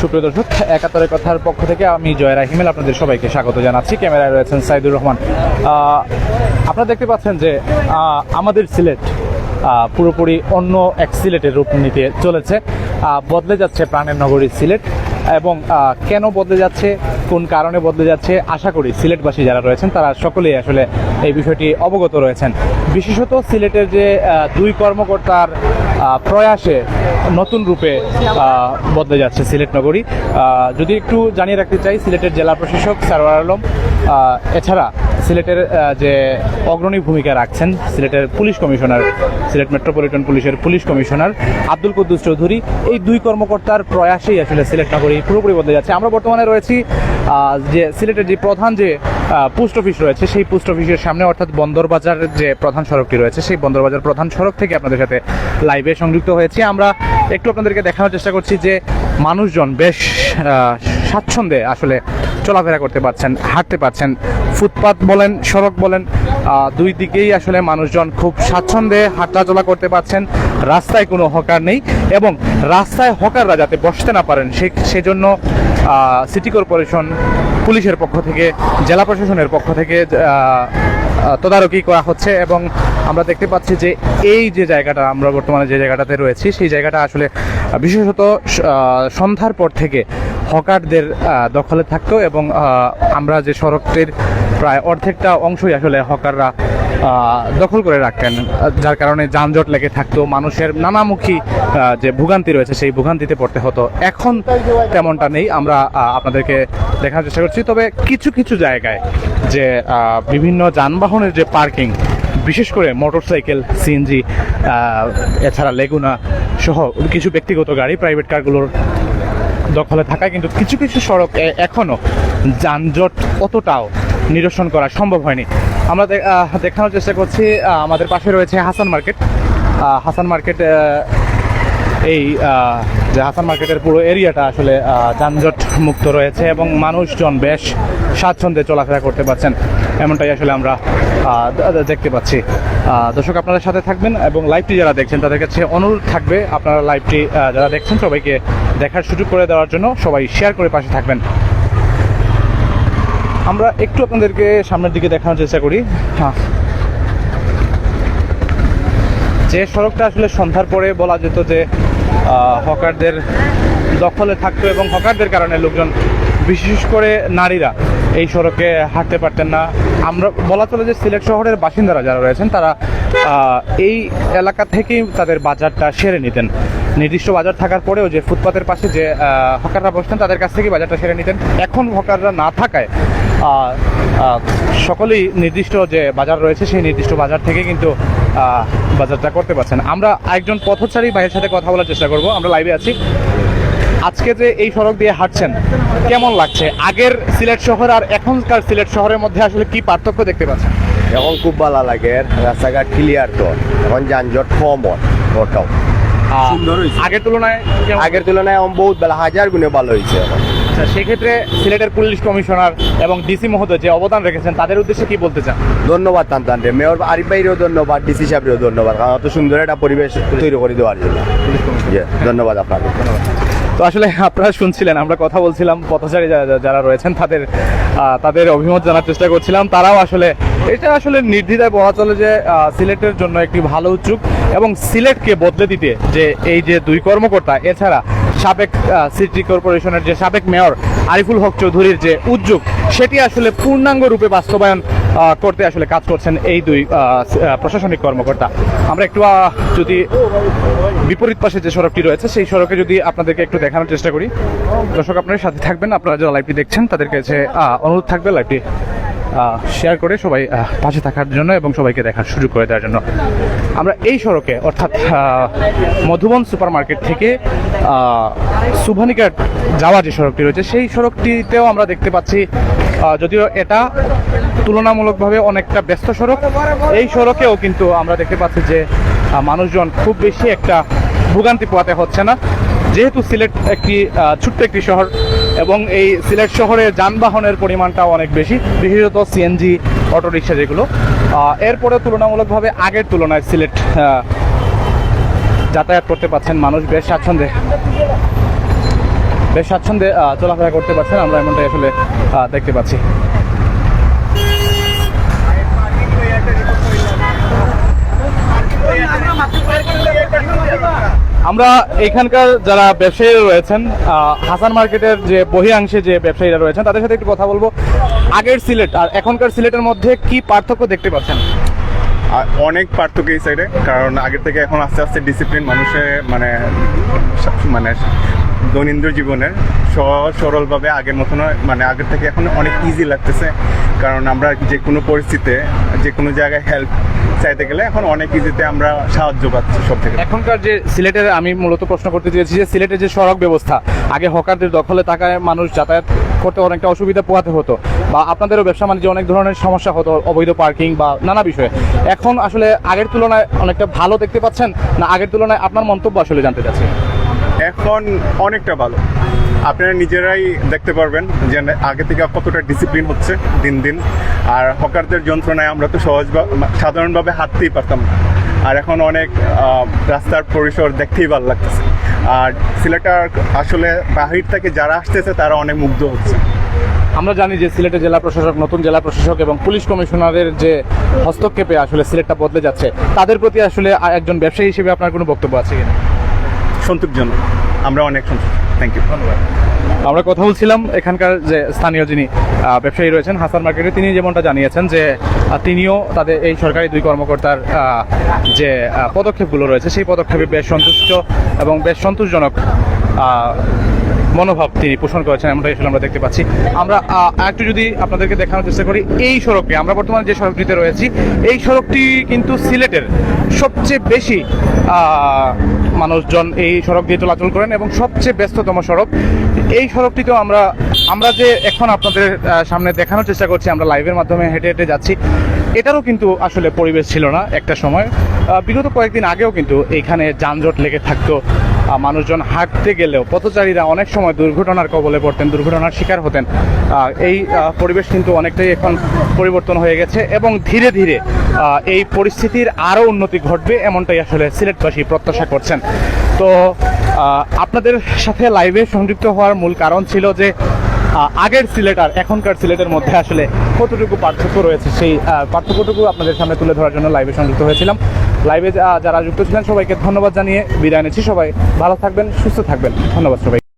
সুপ্রিয় দর্শক, একাত্তরের কথার পক্ষ থেকে আমি জয় রাহিমেল আপনাদের সবাইকে স্বাগত জানাচ্ছি। ক্যামেরায় রয়েছেন সাইদুর রহমান। আপনারা দেখতে পাচ্ছেন যে আমাদের সিলেট পুরোপুরি অন্য এক সিলেটের রূপ নিতে চলেছে। বদলে যাচ্ছে প্রাণের নগরী সিলেট। এবং কেন বদলে যাচ্ছে, কোন কারণে বদলে যাচ্ছে, আশা করি সিলেটবাসী যারা রয়েছেন তারা সকলেই আসলে এই বিষয়টি অবগত রয়েছেন। বিশেষত সিলেটের যে দুই কর্মকর্তার প্রয়াসে নতুন রূপে বদলে যাচ্ছে সিলেট নগরী। যদি একটু জানিয়ে রাখতে চাই, সিলেটের জেলা প্রশাসক সারওয়ার আলম, এছাড়া সিলেটের যে অগ্রণী ভূমিকা রাখছেন সিলেটের পুলিশ কমিশনার, সিলেট মেট্রোপলিটন পুলিশের পুলিশ কমিশনার আব্দুল কুদ্দুস চৌধুরী, এই দুই কর্মকর্তার প্রয়াসেই আসলে সিলেট নগরী পুরোপুরি বদলে যাচ্ছে। আমরা বর্তমানে রয়েছি যে সিলেটের যে প্রধান যে পোস্ট অফিস রয়েছে সেই পোস্ট অফিসের সামনে, অর্থাৎ বন্দরবাজারের যে প্রধান সড়কটি রয়েছে সেই বন্দরবাজার প্রধান সড়ক থেকে আপনাদের সাথে লাইভে সংযুক্ত হয়েছি। আমরা একটু আপনাদেরকে দেখানোর চেষ্টা করছি যে মানুষজন বেশ স্বাচ্ছন্দ্যে আসলে চলাফেরা করতে পারছেন, হাঁটতে পারছেন। ফুটপাত বলেন, সড়ক বলেন, দুই দিকেই আসলে মানুষজন খুব স্বাচ্ছন্দ্যে হাঁটাচলা করতে পারছেন। রাস্তায় কোনো হকার নেই এবং রাস্তায় হকাররা যাতে বসতে না পারেন সেজন্য সিটি কর্পোরেশন, পুলিশের পক্ষ থেকে, জেলা প্রশাসনের পক্ষ থেকে তদারকি করা হচ্ছে। এবং আমরা দেখতে পাচ্ছি যে এই যে জায়গাটা, আমরা বর্তমানে যে জায়গাটাতে রয়েছি সেই জায়গাটা আসলে বিশেষত সন্ধ্যার পর থেকে হকারদের দখলে থাকতো এবং আমরা যে সড়কটির প্রায় অর্ধেকটা অংশই আসলে হকাররা দখল করে রাখতেন, যার কারণে যানজট লেগে থাকতো, মানুষের নানামুখী যে ভোগান্তি রয়েছে সেই ভোগান্তিতে পড়তে হতো। এখন তেমনটা নেই, আমরা আপনাদেরকে দেখার চেষ্টা করছি। তবে কিছু কিছু জায়গায় যে বিভিন্ন যানবাহনের যে পার্কিং, বিশেষ করে মোটরসাইকেল, সিএনজি, এছাড়া লেগুনা সহ কিছু ব্যক্তিগত গাড়ি, প্রাইভেট কারগুলোর দখলে থাকায় কিন্তু কিছু কিছু সড়ক এখনও যানজট অতটাও নিরসন করা সম্ভব হয়নি। আমরা দেখানোর চেষ্টা করছি, আমাদের পাশে রয়েছে হাসান মার্কেট। হাসান মার্কেট, এই যে হাসান মার্কেটের পুরো এরিয়াটা আসলে যানজট মুক্ত রয়েছে এবং মানুষজন বেশ স্বাচ্ছন্দ্যে চলাফেরা করতে পারছেন, এমনটাই আসলে আমরা দেখতে পাচ্ছি। দর্শক, আপনাদের সাথে থাকবেন এবং লাইভটি যারা দেখছেন তাদের কাছে অনুরোধ থাকবে আপনারা লাইভটি যারা দেখছেন সবাইকে দেখার সুযোগ করে দেওয়ার জন্য সবাই শেয়ার করে পাশে থাকবেন। আমরা একটু আপনাদেরকে সামনের দিকে দেখানোর চেষ্টা করি। যে সড়কটা আসলে সন্ধ্যার পরে বলা যেত যে হকারদের দখলে থাকতো এবং হকারদের কারণে লোকজন, বিশেষ করে নারীরা, এই সড়কে হাঁটতে পারতেন না। আমরা বলা চলে যে সিলেট শহরের বাসিন্দারা যারা রয়েছেন তারা এই এলাকা থেকেই তাদের বাজারটা সেরে নিতেন। নির্দিষ্ট বাজার থাকার পরেও যে ফুটপাতের পাশে যে হকাররা বসতেন তাদের কাছ থেকেই বাজারটা সেরে নিতেন। এখন হকাররা না থাকায় সকলেই নির্দিষ্ট যে বাজার রয়েছে সেই নির্দিষ্ট বাজার থেকে কিন্তু বাজারটা করতে পারছেন। আমরা একজন পথচারী ভাইয়ের সাথে কথা বলার চেষ্টা করব। আমরা লাইভে আছি। আজকে যে এই সড়ক দিয়ে হাঁটছেন কেমন লাগছে? আগের সিলেট শহর আর এখনকার সিলেট শহরের মধ্যে আসলে কি পার্থক্য দেখতে পাচ্ছেন? এখন খুব ভালো লাগে, রাস্তাঘাট ক্লিয়ার, তো এখন যানজট কম হয়। আগের তুলনায় বহুত বেলা হাজার গুণে ভালো হয়েছে এখন। আচ্ছা, সেক্ষেত্রে সিলেটের পুলিশ কমিশনার এবং ডিসি মহোদয় যে অবদান রেখেছেন তাদের উদ্দেশ্যে কি বলতে চান? ধন্যবাদ তান্তানরে, মেয়র আরিফ ভাইরেও ধন্যবাদ, ডিসি সাহেবেরও ধন্যবাদ, কারণ অত সুন্দর একটা পরিবেশ তৈরি করে দেওয়ার জন্য। ধন্যবাদ আপনাকে। ধন্যবাদ। তো আসলে আপনারা শুনছিলেন, আমরা কথা বলছিলাম, পথচারী যারা রয়েছেন তাদের অভিমত জানার চেষ্টা করছিলাম। তারাও আসলে এটা আসলে নির্দ্বিধায় বলা চলে যে সিলেটের জন্য একটি ভালো উদ্যোগ এবং সিলেটকে বদলে দিতে যে এই যে দুই কর্মকর্তা, এছাড়া সাবেক সিটি কর্পোরেশনের যে সাবেক মেয়র আরিফুল হক চৌধুরীর যে উদ্যোগ, সেটি আসলে পূর্ণাঙ্গ রূপে বাস্তবায়ন করতে আসলে কাজ করছেন এই দুই প্রশাসনিক কর্মকর্তা। আমরা একটু যদি বিপরীত পাশে যে সড়কটি রয়েছে সেই সড়কে যদি আপনাদেরকে একটু দেখানোর চেষ্টা করি। দর্শক, আপনার সাথে থাকবেন, আপনারা যারা লাইভটি দেখছেন তাদের কাছে অনুরোধ থাকবে লাইভটি শেয়ার করে সবাই পাশে থাকার জন্য এবং সবাইকে দেখার সুযোগ করে দেওয়ার জন্য। আমরা এই সড়কে, অর্থাৎ মধুবন সুপার মার্কেট থেকে সুভানিঘাট যাওয়া যে সড়কটি রয়েছে সেই সড়কটিতেও আমরা দেখতে পাচ্ছি, যদিও এটা তুলনামূলকভাবে অনেকটা ব্যস্ত সড়ক, এই সড়কেও কিন্তু আমরা দেখতে পাচ্ছি যে মানুষজন খুব বেশি একটা ভোগান্তি পোহাতে হচ্ছে না। যেহেতু সিলেট একটি ছোট্ট একটি শহর এবং এই সিলেট শহরে যানবাহনের পরিমাণটাও অনেক বেশি, বিশেষত সিএনজি, অটোরিকশা যেগুলো, এরপরে তুলনামূলকভাবে আগের তুলনায় সিলেট যাতায়াত করতে পারছেন মানুষ বেশ স্বাচ্ছন্দ্যে। বেশ স্বাচ্ছন্দ্যে চলাফেরা করতে পারছেন, আমরা এমনটাই আসলে দেখতে পাচ্ছি। আমরা এখানকার যারা ব্যবসায়ী রয়েছেন, হাসান মার্কেটের যে বহিরাংশে যে ব্যবসায়ীরা রয়েছেন তাদের সাথে একটু কথা বলবো। আগের সিলেট আর এখনকার সিলেটের মধ্যে কি পার্থক্য দেখতে পাচ্ছেন? আর অনেক পার্থক্য এই সাইডে, কারণ আগের থেকে এখন আস্তে আস্তে ডিসিপ্লিন মানুষের মানে দৈনন্দিন জীবনে সহজ সরলভাবে আগের মতো নয়, মানে আগের থেকে এখন অনেক ইজি লাগতেছে। কারণ আমরা যে কোনো পরিস্থিতিতে যে কোনো জায়গায় হেল্প চাইতে গেলে এখন অনেক ইজিতে আমরা সাহায্য পাচ্ছি সব থেকে। এখনকার যে সিলেটের, আমি মূলত প্রশ্ন করতে চেয়েছি যে সিলেটের যে সড়ক ব্যবস্থা, আগে হকারদের দখলে থাকায় মানুষ যাতায়াত করতে অনেকটা অসুবিধা পোহাতে হতো, বা আপনাদেরও ব্যবসা বাণিজ্যে অনেক ধরনের সমস্যা হতো, অবৈধ পার্কিং বা নানা বিষয়ে। এখন আসলে আগের তুলনায় অনেকটা ভালো দেখতে পাচ্ছেন না? আগের তুলনায় আপনার মন্তব্য আসলে জানতে চাচ্ছি। এখন অনেকটা ভালো, আপনারা নিজেরাই দেখতে পারবেন যে আগে থেকে কতটা ডিসিপ্লিন হচ্ছে দিন দিন। আর হকারদের যন্ত্রণায় আমরা তো সাধারণভাবে হাঁটতেই পারতাম না, আর এখন অনেক রাস্তার পরিসর দেখতেই ভালো লাগতেছে। আর সিলেটার আসলে বাহির থেকে যারা আসতেছে তারা অনেক মুগ্ধ হচ্ছে। আমরা জানি যে সিলেটের জেলা প্রশাসক, নতুন জেলা প্রশাসক এবং পুলিশ কমিশনারের যে হস্তক্ষেপে আসলে সিলেটটা বদলে যাচ্ছে, তাদের প্রতি আসলে একজন ব্যবসায়ী হিসেবে আপনার কোনো বক্তব্য আছে কিনা? সন্তোষজনক, আমরা অনেক সন্তুষ্ট। থ্যাংক ইউ, ধন্যবাদ। আমরা কথা বলছিলাম এখানকার যে স্থানীয় যিনি ব্যবসায়ী রয়েছেন হাসান মার্কেটে, তিনি যেমনটা জানিয়েছেন যে তিনিও তাদের এই সরকারি দুই কর্মকর্তার যে পদক্ষেপগুলো রয়েছে সেই পদক্ষেপে বেশ সন্তুষ্ট এবং বেশ সন্তোষজনক মনোভাব তিনি পোষণ করেছেন, এমনটাই আসলে আমরা দেখতে পাচ্ছি। আমরা একটু যদি আপনাদেরকে দেখানোর চেষ্টা করি, এই সড়কটি, আমরা বর্তমানে যে সড়কটিতে রয়েছি, এই সড়কটি কিন্তু সিলেটের সবচেয়ে বেশি মানুষজন এই সড়ক দিয়ে চলাচল করেন এবং সবচেয়ে ব্যস্ততম সড়ক। এই সড়কটিতেও আমরা যে এখন আপনাদের সামনে দেখানোর চেষ্টা করছি, আমরা লাইভের মাধ্যমে হেঁটে হেঁটে যাচ্ছি, এটারও কিন্তু আসলে পরিবেশ ছিল না একটা সময়। বিগত কয়েকদিন আগেও কিন্তু এইখানে যানজট লেগে থাকতো, মানুষজন হাঁটতে গেলেও পথচারীরা অনেক সময় দুর্ঘটনার কবলে পড়তেন, দুর্ঘটনার শিকার হতেন। এই পরিবেশ কিন্তু অনেকটাই এখন পরিবর্তন হয়ে গেছে এবং ধীরে ধীরে এই পরিস্থিতির আরও উন্নতি ঘটবে, এমনটাই আসলে সিলেটবাসী প্রত্যাশা করছেন। তো আপনাদের সাথে লাইভে সংযুক্ত হওয়ার মূল কারণ ছিল যে আগের সিলেট আর এখনকার সিলেটের মধ্যে আসলে কতটুকু পার্থক্য রয়েছে, সেই পার্থক্যটুকু আপনাদের সামনে তুলে ধরার জন্য লাইভে সংযুক্ত হয়েছিলাম। লাইভে যারা যুক্ত ছিলেন সবাইকে ধন্যবাদ জানিয়ে বিদায় নিচ্ছি। সবাই ভালো থাকবেন, সুস্থ থাকবেন। ধন্যবাদ সবাই।